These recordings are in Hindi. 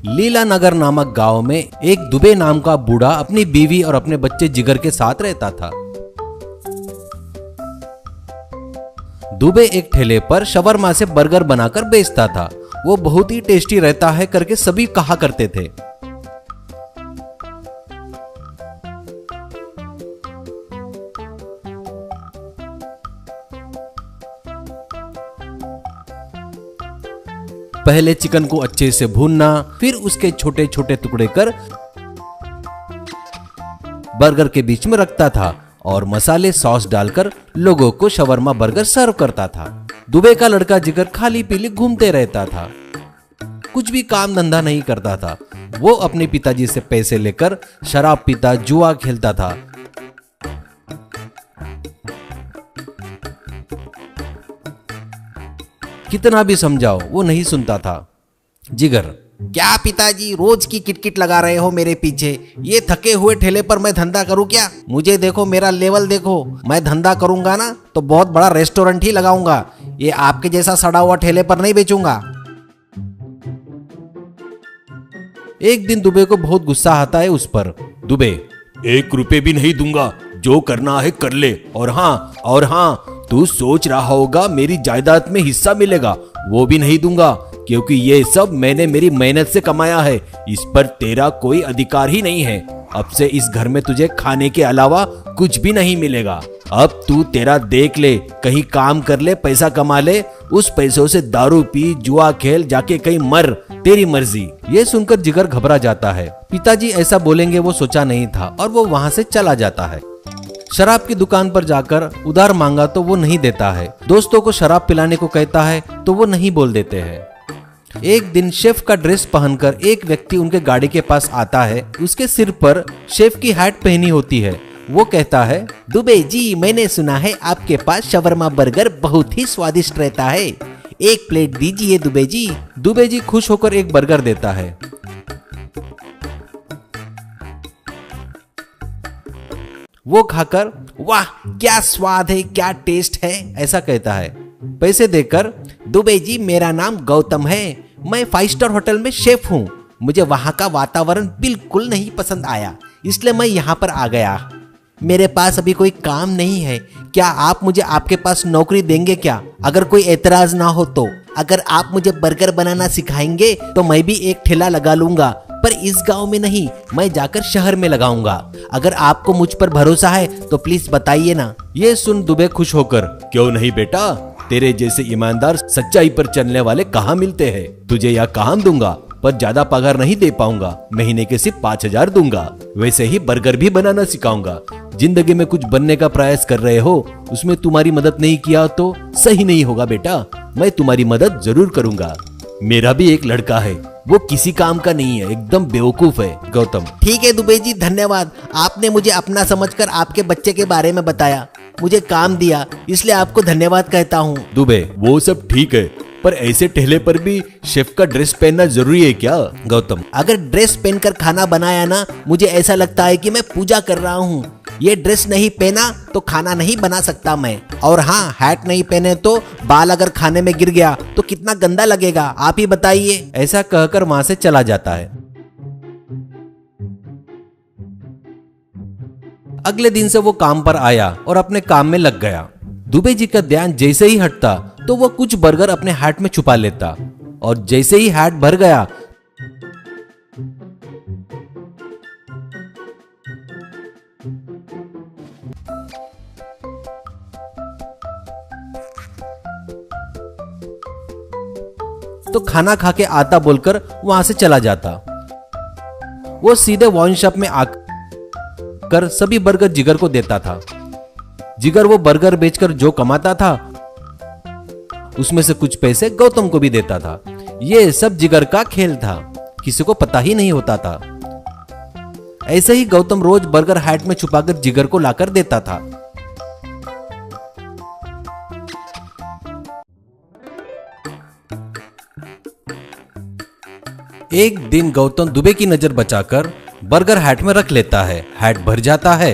लीला नगर नामक गांव में एक दुबे नाम का बूढ़ा अपनी बीवी और अपने बच्चे जिगर के साथ रहता था। दुबे एक ठेले पर शवरमा से बर्गर बनाकर बेचता था। वो बहुत ही टेस्टी रहता है करके सभी कहा करते थे। पहले चिकन को अच्छे से भूनना, फिर उसके छोटे छोटे टुकड़े कर बर्गर के बीच में रखता था और मसाले सॉस डालकर लोगों को शवरमा बर्गर सर्व करता था। दुबे का लड़का जिगर खाली पीली घूमते रहता था, कुछ भी काम धंधा नहीं करता था। वो अपने पिताजी से पैसे लेकर शराब पीता, जुआ खेलता था। कितना भी समझाओ वो नहीं सुनता था। जिगर, क्या पिताजी रोज की किटकिट लगा रहे हो मेरे पीछे? ये थके हुए ठेले पर मैं धंधा करूं क्या? मुझे देखो, मेरा लेवल देखो। मैं धंधा करूंगा ना तो बहुत बड़ा रेस्टोरेंट ही लगाऊंगा। ये आपके जैसा सड़ा हुआ ठेले पर नहीं बेचूंगा। एक दिन दुबे को बहुत गुस्सा आता है उस पर। दुबे, 1 रुपए भी नहीं दूंगा, जो करना है कर ले। और हाँ, तू सोच रहा होगा मेरी जायदाद में हिस्सा मिलेगा, वो भी नहीं दूंगा, क्योंकि ये सब मैंने मेरी मेहनत से कमाया है। इस पर तेरा कोई अधिकार ही नहीं है। अब से इस घर में तुझे खाने के अलावा कुछ भी नहीं मिलेगा। अब तू तेरा देख ले, कहीं काम कर ले, पैसा कमा ले, उस पैसों से दारू पी, जुआ खेल, जाके कहीं मर, तेरी मर्जी। ये सुनकर जिगर घबरा जाता है। पिताजी ऐसा बोलेंगे वो सोचा नहीं था और वो वहां से चला जाता है। शराब की दुकान पर जाकर उधार मांगा तो वो नहीं देता है। दोस्तों को शराब पिलाने को कहता है तो वो नहीं बोल देते हैं। एक दिन शेफ का ड्रेस पहनकर एक व्यक्ति उनके गाड़ी के पास आता है। उसके सिर पर शेफ की हैट पहनी होती है। वो कहता है, दुबे जी, मैंने सुना है आपके पास शवरमा बर्गर बहुत ही स्वादिष्ट रहता है। 1 प्लेट दीजिए दुबे जी। दुबे जी खुश होकर एक बर्गर देता है। वो खाकर, वाह क्या स्वाद है, क्या टेस्ट है, ऐसा कहता है। पैसे देकर, दुबे जी मेरा नाम गौतम है, मैं 5 स्टार होटल में शेफ हूँ। मुझे वहाँ का वातावरण बिल्कुल नहीं पसंद आया, इसलिए मैं यहाँ पर आ गया। मेरे पास अभी कोई काम नहीं है, क्या आप मुझे आपके पास नौकरी देंगे क्या? अगर कोई एतराज ना हो तो। अगर आप मुझे बर्गर बनाना सिखाएंगे तो मैं भी एक ठेला लगा लूंगा, पर इस गांव में नहीं, मैं जाकर शहर में लगाऊंगा। अगर आपको मुझ पर भरोसा है तो प्लीज बताइए ना। ये सुन दुबे खुश होकर, क्यों नहीं बेटा, तेरे जैसे ईमानदार सच्चाई पर चलने वाले कहाँ मिलते हैं। तुझे यह काम दूंगा, पर ज्यादा पगार नहीं दे पाऊंगा, महीने के सिर्फ 5,000 दूंगा। वैसे ही बर्गर भी बनाना सिखाऊंगा। जिंदगी में कुछ बनने का प्रयास कर रहे हो, उसमें तुम्हारी मदद नहीं किया तो सही नहीं होगा बेटा। मैं तुम्हारी मदद जरूर करूंगा। मेरा भी एक लड़का है, वो किसी काम का नहीं है, एकदम बेवकूफ है। गौतम, ठीक है दुबे जी, धन्यवाद। आपने मुझे अपना समझकर आपके बच्चे के बारे में बताया, मुझे काम दिया, इसलिए आपको धन्यवाद कहता हूँ। दुबे, वो सब ठीक है, पर ऐसे ठेले पर भी शेफ का ड्रेस पहनना जरूरी है क्या? गौतम, अगर ड्रेस पहनकर खाना बनाया ना, मुझे ऐसा लगता है कि मैं पूजा कर रहा हूँ। ये ड्रेस नहीं पहना तो खाना नहीं बना सकता मैं। और हाँ, हैट नहीं पहने तो बाल अगर खाने में गिर गया तो कितना गंदा लगेगा, आप ही बताइए। ऐसा कहकर वहां से चला जाता है। अगले दिन से वो काम पर आया और अपने काम में लग गया। दुबे जी का ध्यान जैसे ही हटता तो वो कुछ बर्गर अपने हैट में छुपा लेता, और जैसे ही हैट भर गया तो खाना खा के आता बोलकर वहां से चला जाता। वो सीधे वाइन शॉप में आकर सभी बर्गर जिगर को देता था। जिगर वो बर्गर बेचकर जो कमाता था उसमें से कुछ पैसे गौतम को भी देता था। ये सब जिगर का खेल था, किसी को पता ही नहीं होता था। ऐसे ही गौतम रोज बर्गर हैट में छुपाकर जिगर को लाकर देता था। एक दिन गौतम दुबे की नजर बचाकर बर्गर हैट में रख लेता है। हैट भर जाता है।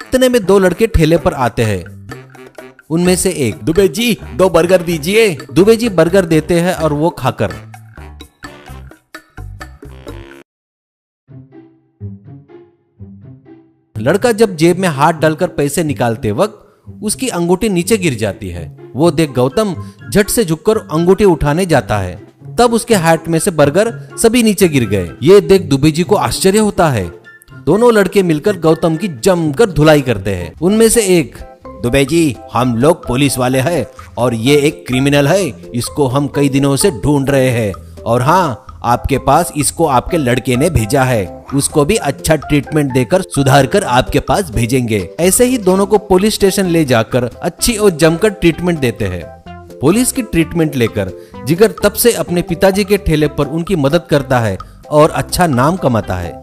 इतने में 2 लड़के ठेले पर आते हैं। उनमें से एक, दुबे जी 2 बर्गर दीजिए। दुबे जी बर्गर देते हैं और वो खाकर लड़का जब जेब में हाथ डालकर पैसे निकालते वक्त उसकी अंगूठी नीचे गिर जाती है। वो देख गौतम झट से झुककर अंगूठी उठाने जाता है, तब उसके हाथ में से बर्गर सभी नीचे गिर गए। ये देख दुबे जी को आश्चर्य होता है। दोनों लड़के मिलकर गौतम की जमकर धुलाई करते हैं। उनमें से एक, दुबे जी हम लोग पुलिस वाले हैं और ये एक क्रिमिनल है, इसको हम कई दिनों से ढूंढ रहे हैं और हाँ आपके पास इसको आपके लड़के ने भेजा है, उसको भी अच्छा ट्रीटमेंट देकर सुधार कर आपके पास भेजेंगे। ऐसे ही दोनों को पुलिस स्टेशन ले जाकर अच्छी और जमकर ट्रीटमेंट देते हैं। पुलिस की ट्रीटमेंट लेकर जिगर तब से अपने पिताजी के ठेले पर उनकी मदद करता है और अच्छा नाम कमाता है।